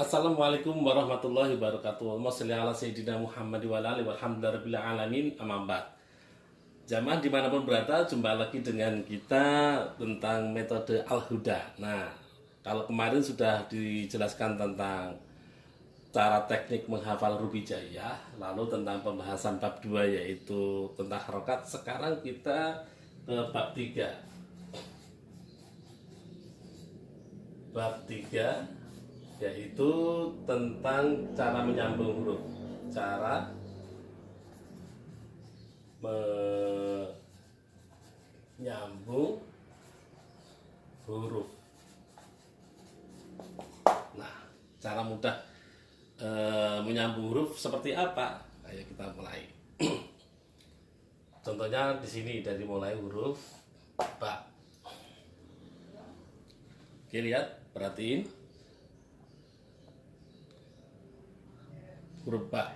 Assalamualaikum warahmatullahi wabarakatuh. Allahumma sholli ala sayyidina Muhammad wa ala alihi walhamdulillahirabbil alamin. Amma ba'd. Jamaah dimanapun berada, jumpa lagi dengan kita tentang metode Al-Huda. Nah, kalau kemarin sudah dijelaskan tentang cara teknik menghafal Rubijaiyah, lalu tentang pembahasan bab 2 yaitu tentang harokat. Sekarang kita ke bab 3. Bab 3 yaitu tentang cara menyambung huruf, cara menyambung huruf. Nah, cara mudah menyambung huruf seperti apa? Ayo kita mulai. Contohnya di sini dari mulai huruf ba. Oke, lihat, perhatiin huruf ba.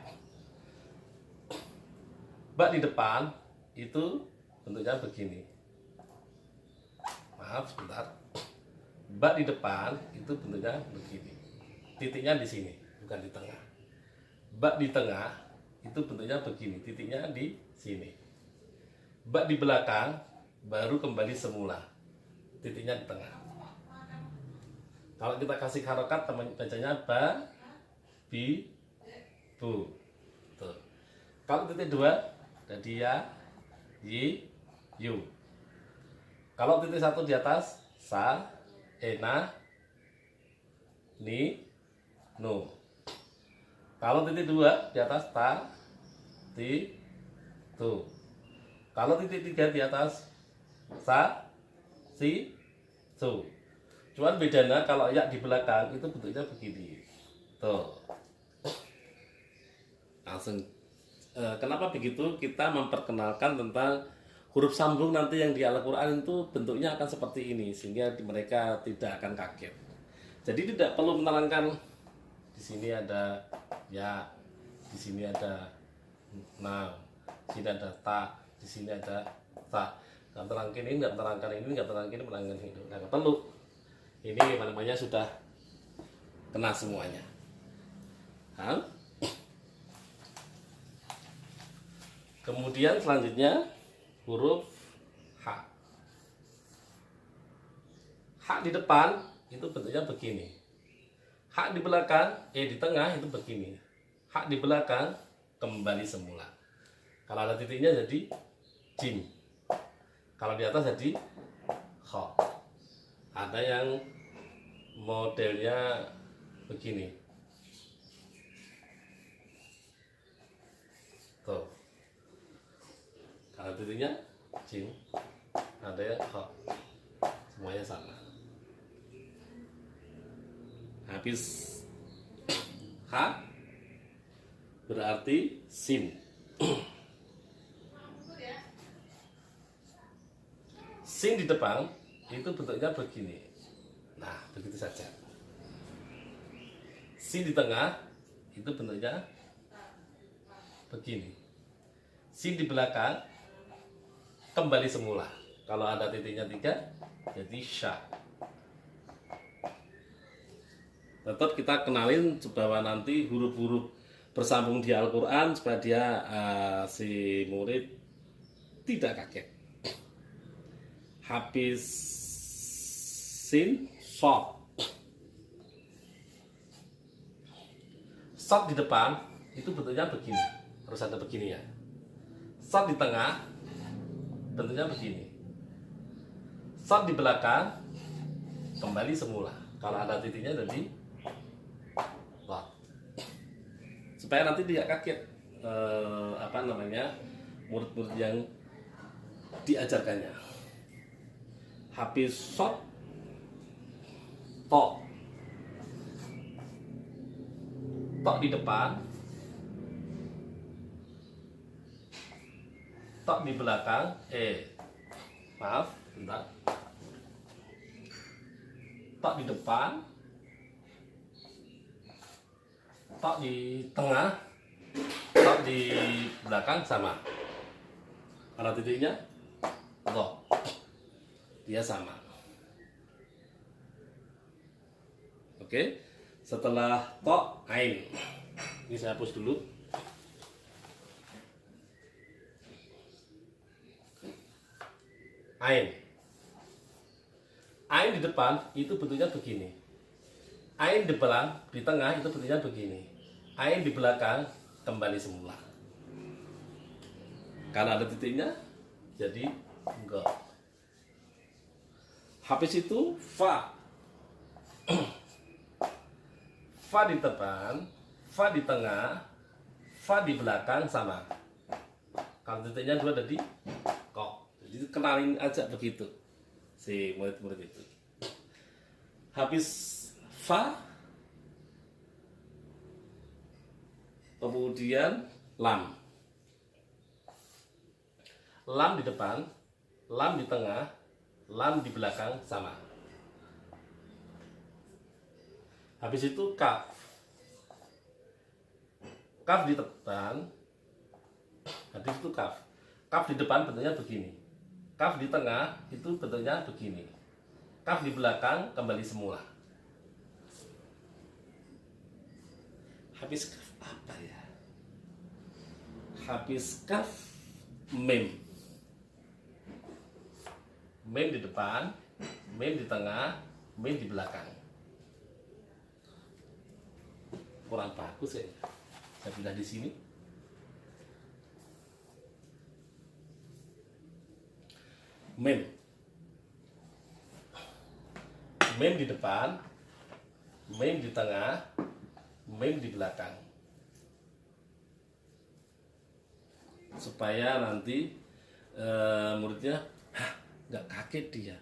Ba di depan itu bentuknya begini. Maaf, sebentar. Ba di depan itu bentuknya begini. Titiknya di sini, bukan di tengah. Ba di tengah itu bentuknya begini. Titiknya di sini. Ba di belakang baru kembali semula. Titiknya di tengah. Kalau kita kasih harokat, bacanya ba, bi, bu. Tuh. Kalau titik 2 jadi ya, yi, yu. Kalau titik 1 di atas sa, ena, ni, nu. Kalau titik 2 di atas ta, ti, tu. Kalau titik 3 di atas sa, si, su. Cuman bedanya kalau ya di belakang itu bentuknya begini. Tuh. Langsung kenapa begitu? Kita memperkenalkan tentang huruf sambung nanti yang di Al-Qur'an itu bentuknya akan seperti ini sehingga mereka tidak akan kaget. Jadi tidak perlu menerangkan di sini ada ya, di sini ada nah, di sini ada ta, di sini ada ta. Nggak terangkan ini, nggak terangkan ini, nggak terangkan ini, terangkan itu. Nggak perlu. Ini namanya sudah kena semuanya. Hah? Kemudian selanjutnya huruf H. H di depan itu bentuknya begini. H di belakang, di tengah itu begini. H di belakang kembali semula. Kalau ada titiknya jadi jim. Kalau di atas jadi kho. Ada yang modelnya begini. Tuh. Kalau titiknya jim, ada yang kho. Semuanya sama. Habis H berarti sin. Sin di depan itu bentuknya begini. Nah, begitu saja. Sin di tengah itu bentuknya begini. Sin di belakang kembali semula. Kalau ada titiknya 3 jadi sya. Tetap kita kenalin bahwa nanti huruf-huruf bersambung di Al-Quran supaya dia si murid tidak kaget. Habis sin, shot. Shot di depan itu bentuknya begini. Harus ada begini ya. Shot di tengah bentuknya begini. Shot di belakang kembali semula. Kalau ada titiknya jadi lot. Supaya nanti tidak kaget murid-murid yang diajarkannya. Habis shot, tok. Tok di depan, tok di belakang, maaf, bentar. Tok di depan, tok di tengah, tok di belakang sama. Kalau titiknya, tok. Dia sama. Oke. Setelah to, ain. Ini saya hapus dulu. Ain. Ain di depan itu bentuknya begini. Ain di belakang, di tengah itu bentuknya begini. Ain di belakang kembali semula. Karena ada titiknya, jadi enggak. Habis itu fa. Fa di depan, fa di tengah, fa di belakang sama. Kalau titiknya dua ada di kok. Jadi kenalin aja begitu si murid-murid itu. Habis fa, kemudian lam. Lam di depan, lam di tengah, lam di belakang sama. Habis itu kaf. Kaf di depan, habis itu kaf. Kaf di depan bentuknya begini. Kaf di tengah itu bentuknya begini. Kaf di belakang kembali semula. Habis kaf apa ya? Habis kaf mem. Mem di depan, mem di tengah, mem di belakang. Kurang bagus ya. Saya pindah di sini. Mem. Mem di depan, mem di tengah, mem di belakang. Supaya nanti muridnya nggak kaget dia.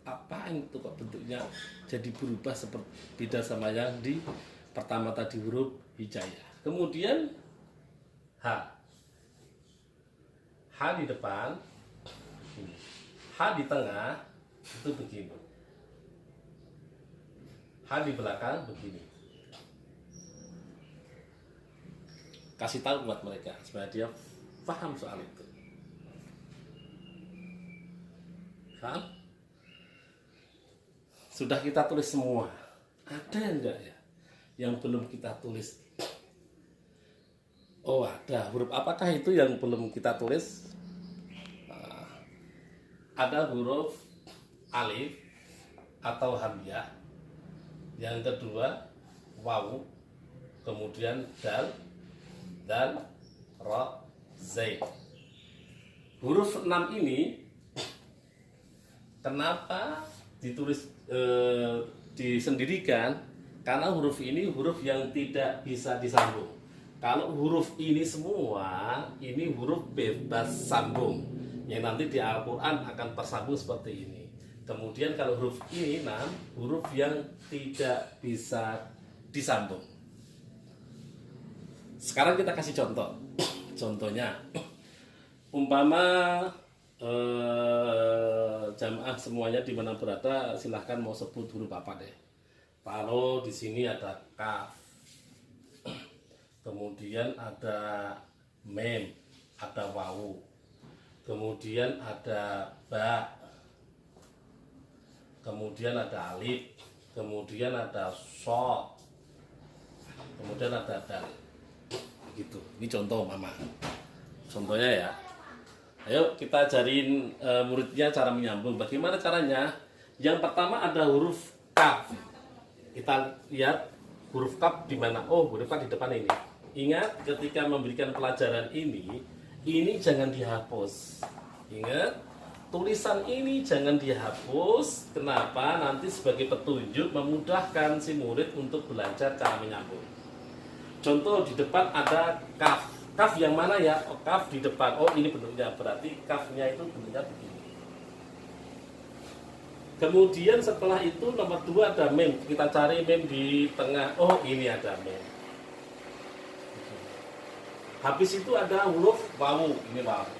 Apaan itu kok bentuknya jadi berubah seperti beda sama yang di pertama tadi huruf hijaiyah. Kemudian H. H di depan, H di tengah itu begini. H di belakang begini. Kasih tahu buat mereka supaya dia paham soal itu. Paham? Sudah kita tulis semua. Ada yang enggak ya? Yang belum kita tulis. Oh ada. Huruf apakah itu yang belum kita tulis? Ada huruf alif atau hamzah, yang kedua wawu, kemudian dal, ra, zai. Huruf 6 ini kenapa ditulis disendirikan? Karena huruf ini huruf yang tidak bisa disambung. Kalau huruf ini semua, ini huruf bebas sambung, yang nanti di Al-Quran akan tersambung seperti ini. Kemudian kalau huruf ini 6, huruf yang tidak bisa disambung. Sekarang kita kasih contoh. Contohnya, umpama jamaah semuanya di mana berada, silahkan mau sebut huruf apa deh. Kalau di sini ada kaf, kemudian ada mem, ada wawu, kemudian ada ba, kemudian ada alif, kemudian ada so, kemudian ada dal. Gitu. Ini contoh mama. Contohnya ya. Ayo kita ajarin muridnya cara menyambung. Bagaimana caranya? Yang pertama ada huruf kaf. Kita lihat huruf kaf di mana? Oh, huruf kaf di depan ini. Ingat ketika memberikan pelajaran ini jangan dihapus. Ingat, tulisan ini jangan dihapus. Kenapa? Nanti sebagai petunjuk memudahkan si murid untuk belajar cara menyambung. Contoh di depan ada kaf. Kaf yang mana ya? Oh, kaf di depan. Oh, ini bentuknya. Berarti kafnya itu bentuknya begini. Kemudian setelah itu nomor 2 ada mem. Kita cari mem di tengah. Oh, ini ada mem. Habis itu ada huruf wawu. Ini wawu.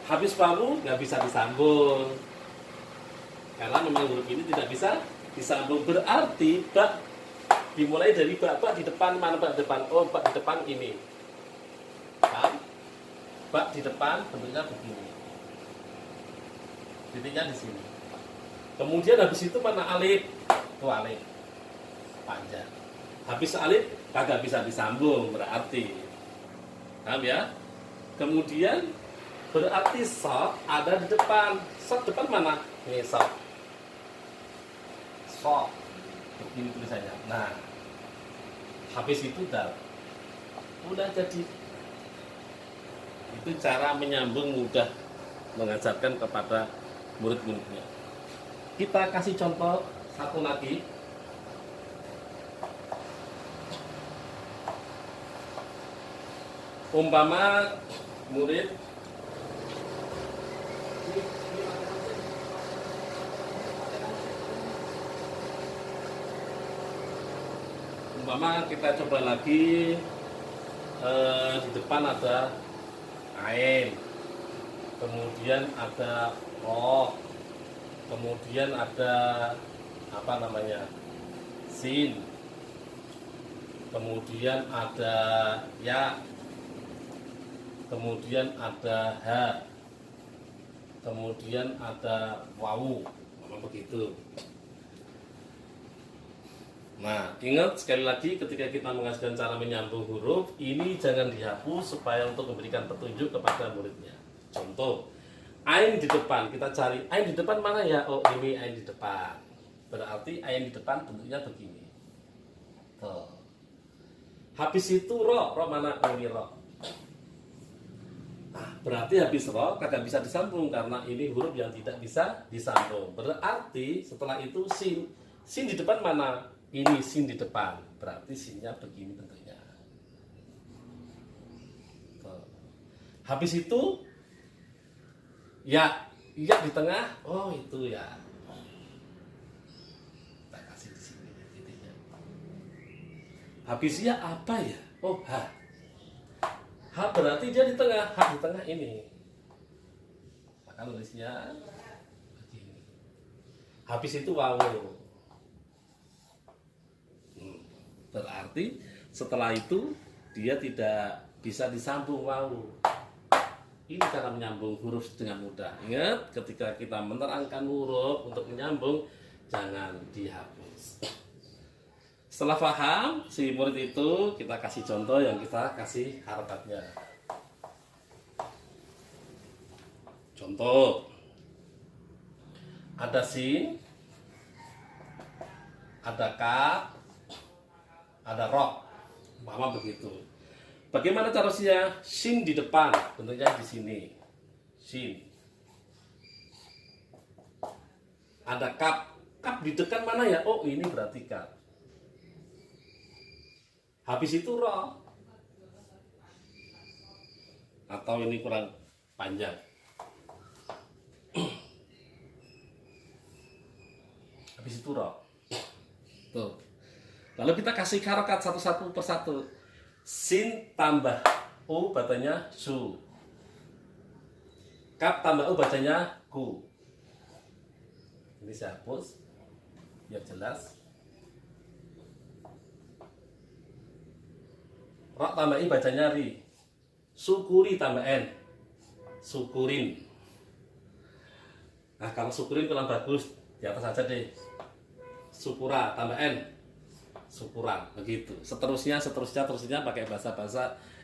Habis wawu nggak bisa disambung. Karena memang huruf ini tidak bisa disambung. Berarti ba dimulai dari ba di depan. Mana ba di depan? Oh, ba di depan ini. Paham? Ba di depan bentuknya begini. Titiknya di sini. Kemudian habis itu mana alif? itu alif panjang. Habis alif kagak bisa disambung berarti. Paham ya? Kemudian berarti shad ada di depan. Shad depan mana? Ini shad. Shad. Begini tulisannya. Nah, habis itu dal. Udah jadi. Itu cara menyambung mudah mengajarkan kepada murid-muridnya. Kita kasih contoh satu lagi. Umpama murid kita coba lagi, di depan ada ain, kemudian ada roh, kemudian ada apa namanya sin, kemudian ada ya, kemudian ada ha, kemudian ada wawu, memang begitu. Nah, ingat sekali lagi ketika kita mengajarkan cara menyambung huruf, ini jangan dihapus supaya untuk memberikan petunjuk kepada muridnya. Contoh, ain di depan, kita cari ain di depan mana ya? Oh, ini ain di depan. Berarti ain di depan bentuknya begini. Tuh. Habis itu ro mana? Ini ro. Nah, berarti habis ro kagak bisa disambung karena ini huruf yang tidak bisa disambung. Berarti setelah itu sin di depan mana? Ini sin di depan, berarti sinnya begini bentuknya. Tuh. Habis itu ya di tengah. Oh, itu ya. Kita kasih di sini titiknya. Habis ya apa ya? Oh, ha. Ha berarti dia di tengah. Ha di tengah ini. Maka nulisnya begini. Habis itu wawu. Berarti setelah itu dia tidak bisa disambung wawu. Ini cara menyambung huruf dengan mudah. Ingat, ketika kita menerangkan huruf untuk menyambung, jangan dihapus. Setelah paham si murid itu, kita kasih contoh yang kita kasih harokatnya. Contoh, ada sin, ada kaf, ada ro, mama begitu. Bagaimana caranya? Sin di depan, bentuknya di sini. Sin. Ada kap, kap di depan mana ya? Oh, ini berarti kap. Habis itu ro. Atau ini kurang panjang. Habis itu ro. Tuh. Lalu kita kasih harokat satu-satu persatu. Sin tambah u bacanya su. Kap tambah u bacanya ku. Ini saya hapus biar jelas. Ro tambah i bacanya ri. Sukuri tambah n. Sukurin. Nah, kalau sukurin kurang bagus, di atas aja deh. Sukura tambah n. Syukuran begitu. Seterusnya pakai bahasa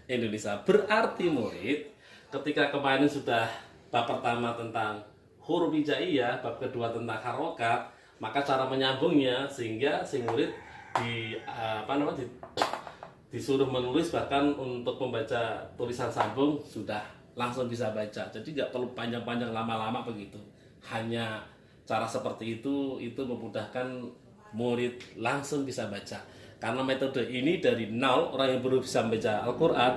Indonesia. Berarti murid, ketika kemarin sudah bab pertama tentang huruf hijaiyah, bab kedua tentang harokat, maka cara menyambungnya sehingga si murid disuruh menulis, bahkan untuk membaca tulisan sambung sudah langsung bisa baca. Jadi nggak perlu panjang-panjang lama-lama begitu. Hanya cara seperti itu memudahkan murid langsung bisa baca. Karena metode ini dari nol, orang yang baru bisa membaca Al-Quran,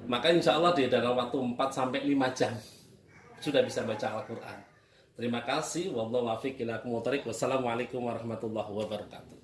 maka insya Allah di dalam waktu 4-5 jam sudah bisa baca Al-Quran. Terima kasih. Wassalamualaikum warahmatullahi wabarakatuh.